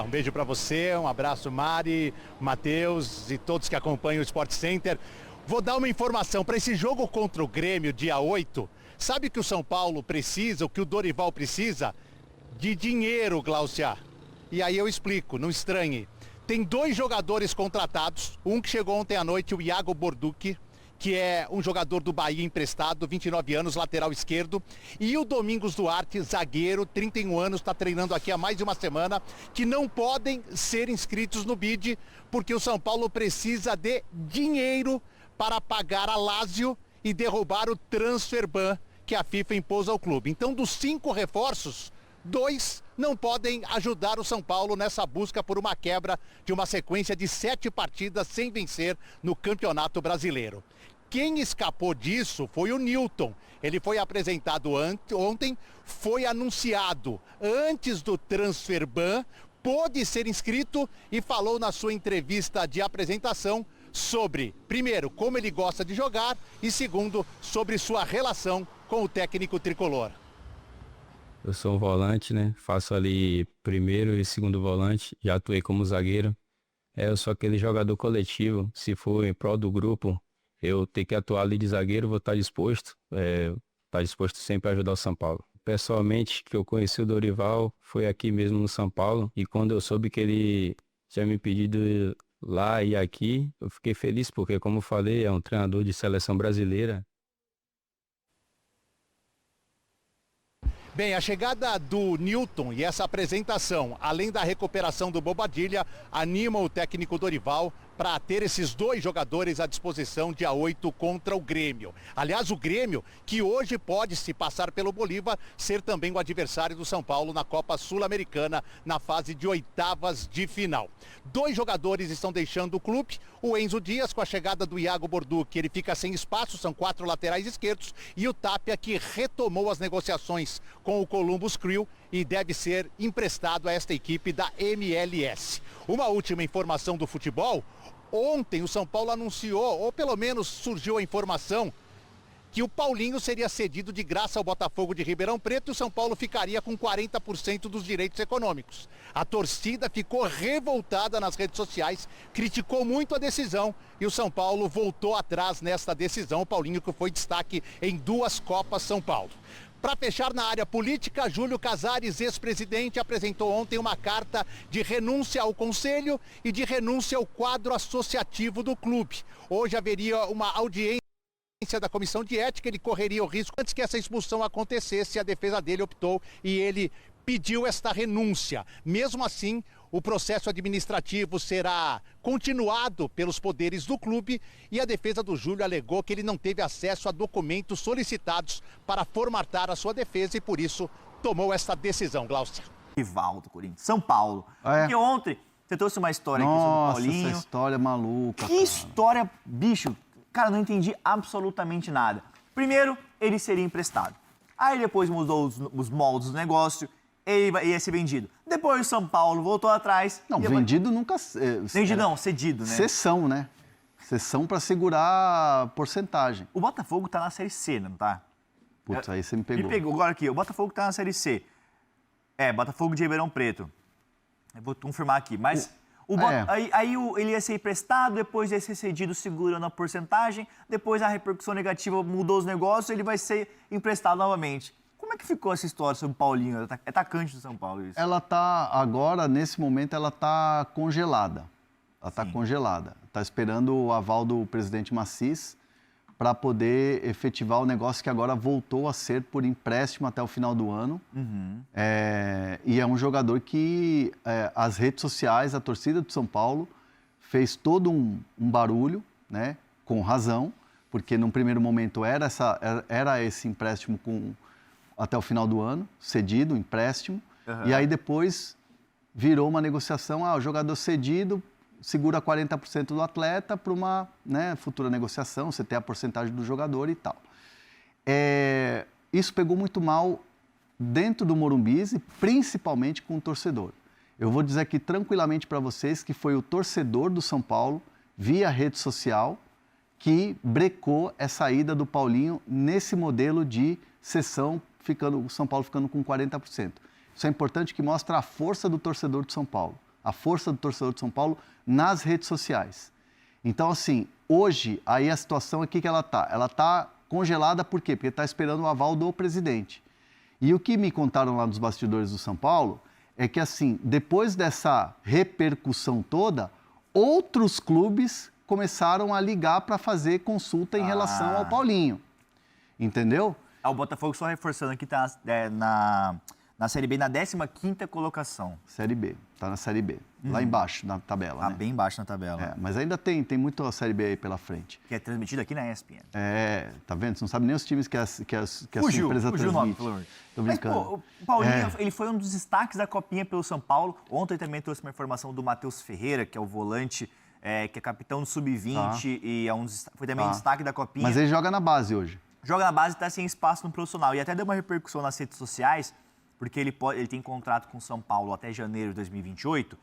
Um beijo para você, um abraço Mari, Matheus e todos que acompanham o Sport Center. Vou dar uma informação para esse jogo contra o Grêmio, dia 8. Sabe que o São Paulo precisa, o que o Dorival precisa? De dinheiro, Glaucia. E aí eu explico, não estranhe. Tem 2 jogadores contratados, um que chegou ontem à noite, o Iago Borducci, que é um jogador do Bahia emprestado, 29 anos, lateral esquerdo, e o Domingos Duarte, zagueiro, 31 anos, está treinando aqui há mais de uma semana, que não podem ser inscritos no BID, porque o São Paulo precisa de dinheiro para pagar a Lazio e derrubar o transfer ban que a FIFA impôs ao clube. Então, dos 5 reforços, 2 não podem ajudar o São Paulo nessa busca por uma quebra de uma sequência de 7 partidas sem vencer no Campeonato Brasileiro. Quem escapou disso foi o Newton. Ele foi apresentado ontem, foi anunciado antes do transfer ban, pôde ser inscrito e falou na sua entrevista de apresentação sobre, primeiro, como ele gosta de jogar e, segundo, sobre sua relação com o técnico tricolor. Eu sou um volante, né? Faço ali primeiro e segundo volante. Já atuei como zagueiro. Eu sou aquele jogador coletivo. Se for em prol do grupo, eu tenho que atuar ali de zagueiro, vou estar disposto. Estar disposto sempre a ajudar o São Paulo. Pessoalmente, que eu conheci o Dorival foi aqui mesmo no São Paulo. E quando eu soube que ele tinha me pedido lá e aqui, eu fiquei feliz porque, como eu falei, é um treinador de seleção brasileira. Bem, a chegada do Newton e essa apresentação, além da recuperação do Bobadilla, anima o técnico Dorival para ter esses 2 jogadores à disposição dia 8 contra o Grêmio. Aliás, o Grêmio, que hoje pode, se passar pelo Bolívar, ser também o adversário do São Paulo na Copa Sul-Americana, na fase de 8avas de final. 2 jogadores estão deixando o clube. O Enzo Dias, com a chegada do Iago Borducci, ele fica sem espaço, são 4 laterais esquerdos, e o Tapia, que retomou as negociações com o Columbus Crew e deve ser emprestado a esta equipe da MLS. Uma última informação do futebol: ontem o São Paulo anunciou, ou pelo menos surgiu a informação, que o Paulinho seria cedido de graça ao Botafogo de Ribeirão Preto e o São Paulo ficaria com 40% dos direitos econômicos. A torcida ficou revoltada nas redes sociais, criticou muito a decisão e o São Paulo voltou atrás nesta decisão. O Paulinho, que foi destaque em 2 Copas São Paulo. Para fechar na área política, Júlio Casares, ex-presidente, apresentou ontem uma carta de renúncia ao conselho e de renúncia ao quadro associativo do clube. Hoje haveria uma audiência da comissão de ética, ele correria o risco antes que essa expulsão acontecesse. A defesa dele optou e ele pediu esta renúncia. Mesmo assim, o processo administrativo será continuado pelos poderes do clube e a defesa do Júlio alegou que ele não teve acesso a documentos solicitados para formatar a sua defesa e por isso tomou esta decisão, Glaucia. Rival do Corinthians, São Paulo. Porque ontem você trouxe uma história aqui sobre o Paulinho. Essa história maluca. Que história, bicho. Cara, não entendi absolutamente nada. Primeiro, ele seria emprestado. Aí depois mudou os moldes do negócio. Ele ia ser vendido. Depois o São Paulo voltou atrás. Não, vendido nunca... Vendido não, cedido, né? Cessão, né? Cessão para segurar a porcentagem. O Botafogo tá na Série C, não tá? Putz, aí você me pegou. Me pegou. Agora aqui, o Botafogo tá na Série C. Botafogo de Ribeirão Preto. Eu vou confirmar aqui, mas... Aí ele ia ser emprestado, depois ia ser cedido segurando a porcentagem, depois a repercussão negativa mudou os negócios, ele vai ser emprestado novamente. Como é que ficou essa história sobre o Paulinho? É atacante do São Paulo isso? Ela tá, agora, nesse momento, ela tá congelada. Ela tá congelada. Tá esperando o aval do presidente Macis para poder efetivar o negócio que agora voltou a ser por empréstimo até o final do ano. E é um jogador que as redes sociais, a torcida do São Paulo, fez todo um barulho, né, com razão, porque num primeiro momento era esse empréstimo até o final do ano, cedido, empréstimo, e aí depois virou uma negociação, o jogador cedido segura 40% do atleta para uma futura negociação, você tem a porcentagem do jogador e tal. Isso pegou muito mal dentro do Morumbi, principalmente com o torcedor. Eu vou dizer aqui tranquilamente para vocês que foi o torcedor do São Paulo, via rede social, que brecou essa ida do Paulinho nesse modelo de cessão, o São Paulo ficando com 40%. Isso é importante, que mostra a força do torcedor do São Paulo. a força do torcedor de São Paulo nas redes sociais. Então, assim, hoje, aí a situação aqui que ela está. Ela está congelada por quê? Porque está esperando o aval do presidente. E o que me contaram lá nos bastidores do São Paulo é que, assim, depois dessa repercussão toda, outros clubes começaram a ligar para fazer consulta em relação ao Paulinho. Entendeu? O Botafogo, só reforçando aqui, está na Série B, na 15ª colocação. Série B, está na Série B, lá embaixo na tabela. Tá né? bem embaixo na tabela. Mas ainda tem muito a Série B aí pela frente. Que é transmitido aqui na ESPN. Tá vendo? Você não sabe nem os times que a sua empresa fugiu o nome, transmite. pelo amor. Tô brincando. Mas, pô, o Paulinho, ele foi um dos destaques da Copinha pelo São Paulo. Ontem também trouxe uma informação do Matheus Ferreira, que é o volante, que é capitão do Sub-20 e foi também destaque da Copinha. Mas ele joga na base hoje. Joga na base e está sem espaço no profissional. E até deu uma repercussão nas redes sociais, porque ele tem contrato com o São Paulo até janeiro de 2028,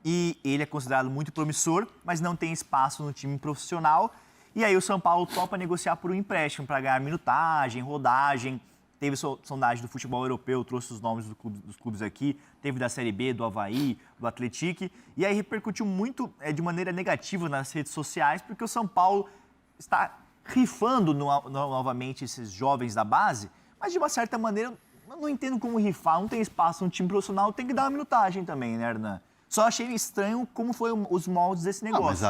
e ele é considerado muito promissor, mas não tem espaço no time profissional. E aí o São Paulo topa negociar por um empréstimo para ganhar minutagem, rodagem. Teve sondagem do futebol europeu, trouxe os nomes dos clubes aqui, teve da Série B, do Avaí, do Atlético, e aí repercutiu muito de maneira negativa nas redes sociais, porque o São Paulo está rifando novamente esses jovens da base, mas de uma certa maneira eu não entendo como rifar, não tem espaço no time profissional, tem que dar uma minutagem também, né, Hernan? Só achei estranho como foi os moldes desse negócio.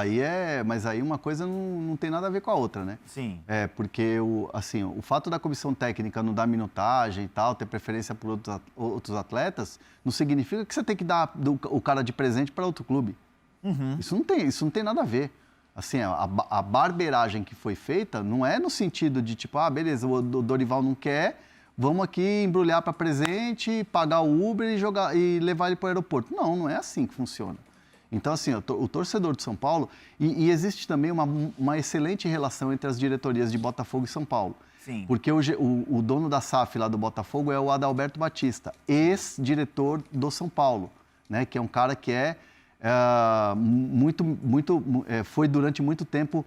Mas aí uma coisa não tem nada a ver com a outra, né? Sim. Porque o fato da comissão técnica não dar minutagem e tal, ter preferência por outros atletas, não significa que você tem que dar o cara de presente para outro clube. Uhum. Isso não tem nada a ver. Assim, a barbeiragem que foi feita não é no sentido de tipo, beleza, o Dorival não quer, vamos aqui embrulhar para presente, pagar o Uber e levar ele para o aeroporto. Não é assim que funciona. Então, assim, o torcedor de São Paulo... E existe também uma excelente relação entre as diretorias de Botafogo e São Paulo. Sim. Porque o dono da SAF lá do Botafogo é o Adalberto Batista, ex-diretor do São Paulo, né? Que é um cara que foi durante muito tempo...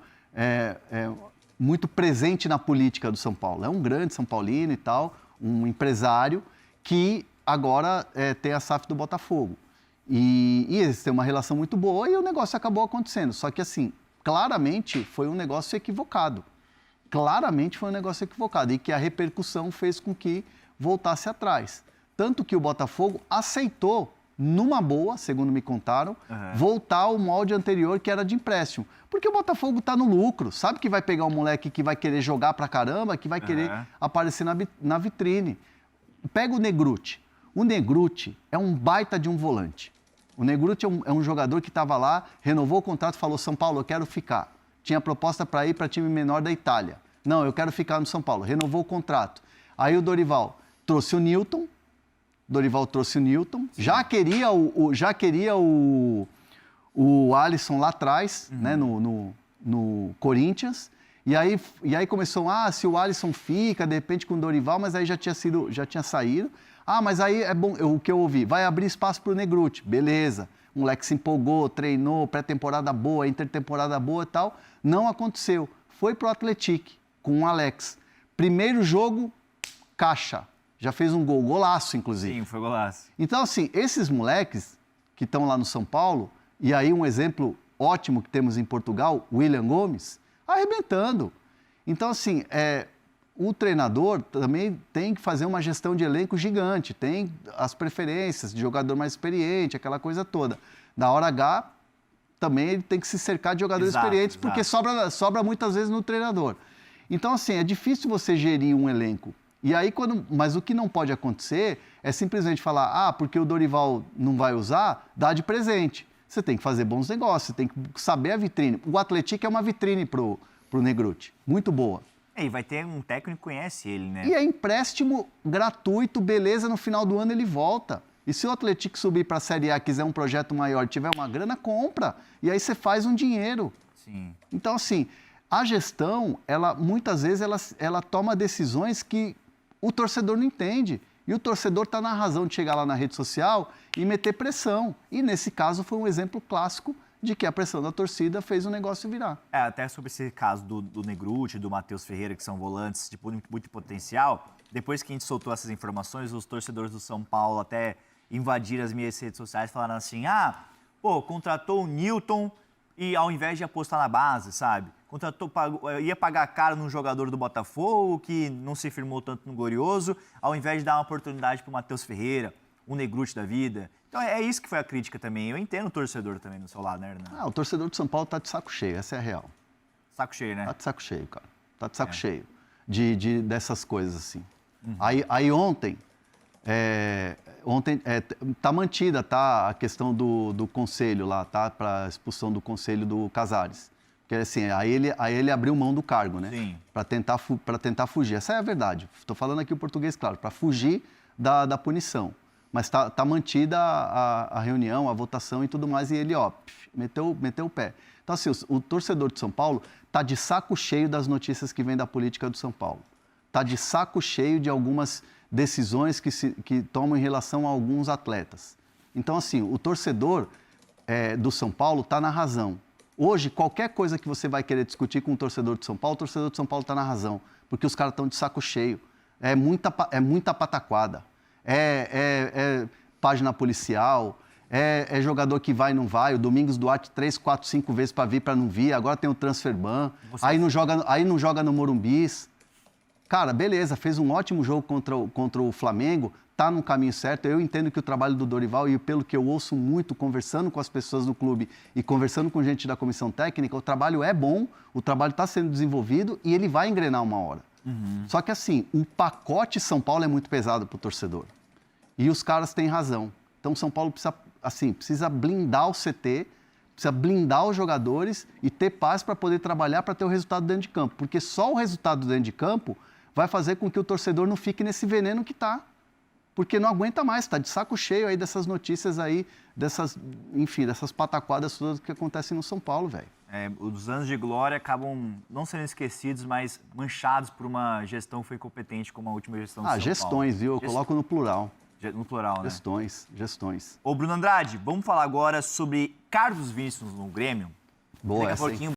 muito presente na política do São Paulo. É um grande São Paulino e tal, um empresário que agora tem a SAF do Botafogo. E eles têm uma relação muito boa e o negócio acabou acontecendo. Só que, assim, claramente foi um negócio equivocado. Claramente foi um negócio equivocado e que a repercussão fez com que voltasse atrás. Tanto que o Botafogo aceitou, numa boa, segundo me contaram, voltar ao molde anterior, que era de empréstimo. Porque o Botafogo está no lucro, sabe que vai pegar um moleque que vai querer jogar pra caramba, que vai querer aparecer na vitrine. Pega o Negrutti. O Negrutti é um baita de um volante. O Negrutti é um jogador que estava lá, renovou o contrato, falou, São Paulo, eu quero ficar. Tinha proposta para ir para time menor da Itália. Não, eu quero ficar no São Paulo. Renovou o contrato. Aí o Dorival trouxe o Newton, já queria o Alisson lá atrás, né, no Corinthians, e aí começou, se o Alisson fica, de repente com o Dorival, mas aí já tinha saído. Mas aí é bom, o que eu ouvi, vai abrir espaço para o Negrutti, beleza. O moleque se empolgou, treinou, pré-temporada boa, intertemporada boa e tal. Não aconteceu. Foi pro Atlético com o Alex. Primeiro jogo, caixa. Já fez um golaço, inclusive. Sim, foi golaço. Então, assim, esses moleques que estão lá no São Paulo, e aí um exemplo ótimo que temos em Portugal, William Gomes, arrebentando. Então, assim, o treinador também tem que fazer uma gestão de elenco gigante, tem as preferências de jogador mais experiente, aquela coisa toda. Na hora H, também ele tem que se cercar de jogadores experientes, porque sobra muitas vezes no treinador. Então, assim, é difícil você gerir um elenco. E aí, mas o que não pode acontecer é simplesmente falar, porque o Dorival não vai usar, dá de presente. Você tem que fazer bons negócios, você tem que saber a vitrine. O Atlético é uma vitrine pro Negrutti, muito boa. E vai ter um técnico que conhece ele, né? E é empréstimo gratuito, beleza, no final do ano ele volta. E se o Atlético subir para a Série A, quiser um projeto maior, tiver uma grana, compra. E aí você faz um dinheiro. Sim. Então, assim, a gestão, muitas vezes, ela toma decisões que o torcedor não entende. E o torcedor está na razão de chegar lá na rede social e meter pressão. E, nesse caso, foi um exemplo clássico de que a pressão da torcida fez o negócio virar. Até sobre esse caso do Negrutti, do Matheus Ferreira, que são volantes de muito potencial, depois que a gente soltou essas informações, os torcedores do São Paulo até invadiram as minhas redes sociais e falaram assim, Pô, contratou o Newton e ao invés de apostar na base, sabe? Ia pagar caro num jogador do Botafogo que não se firmou tanto no Glorioso, ao invés de dar uma oportunidade para o Matheus Ferreira, um Negruti da vida. Então é isso que foi a crítica também. Eu entendo o torcedor também no seu lado, né, Hernan? O torcedor de São Paulo tá de saco cheio, essa é a real. Saco cheio, né? Tá de saco cheio, cara. Tá de saco cheio dessas coisas, assim. Uhum. Aí ontem tá mantida, tá, a questão do conselho lá, tá, para expulsão do conselho do Casares. Porque assim, aí ele abriu mão do cargo, né? Sim. Para tentar fugir. Essa é a verdade. Estou falando aqui o português, claro, para fugir da punição. Mas tá mantida a reunião, a votação e tudo mais, e ele, meteu o pé. Então, assim, o torcedor de São Paulo tá de saco cheio das notícias que vêm da política do São Paulo. Tá de saco cheio de algumas decisões que tomam em relação a alguns atletas. Então, assim, o torcedor do São Paulo está na razão. Hoje, qualquer coisa que você vai querer discutir com o torcedor de São Paulo, o torcedor de São Paulo está na razão, porque os caras estão de saco cheio. É muita pataquada. Página policial, jogador que vai e não vai. O Domingos Duarte 3, 4, 5 vezes para vir, para não vir. Agora tem o transfer ban. Aí não joga no Morumbis. Cara, beleza, fez um ótimo jogo contra o Flamengo, tá no caminho certo. Eu entendo que o trabalho do Dorival, e pelo que eu ouço muito, conversando com as pessoas do clube e conversando com gente da comissão técnica, o trabalho é bom, o trabalho está sendo desenvolvido e ele vai engrenar uma hora. Só que assim, o pacote São Paulo é muito pesado para o torcedor. E os caras têm razão. Então São Paulo precisa blindar o CT, precisa blindar os jogadores e ter paz para poder trabalhar para ter o resultado dentro de campo. Porque só o resultado dentro de campo vai fazer com que o torcedor não fique nesse veneno que está. Porque não aguenta mais, está de saco cheio aí dessas notícias aí, dessas pataquadas todas que acontecem no São Paulo, velho. Os anos de glória acabam não sendo esquecidos, mas manchados por uma gestão que foi incompetente, como a última gestão de São Paulo. Gestões, viu? Eu coloco no plural. No plural, né? Gestões. Ô, Bruno Andrade, vamos falar agora sobre Carlos Vinícius no Grêmio. Boa, Daqui a pouquinho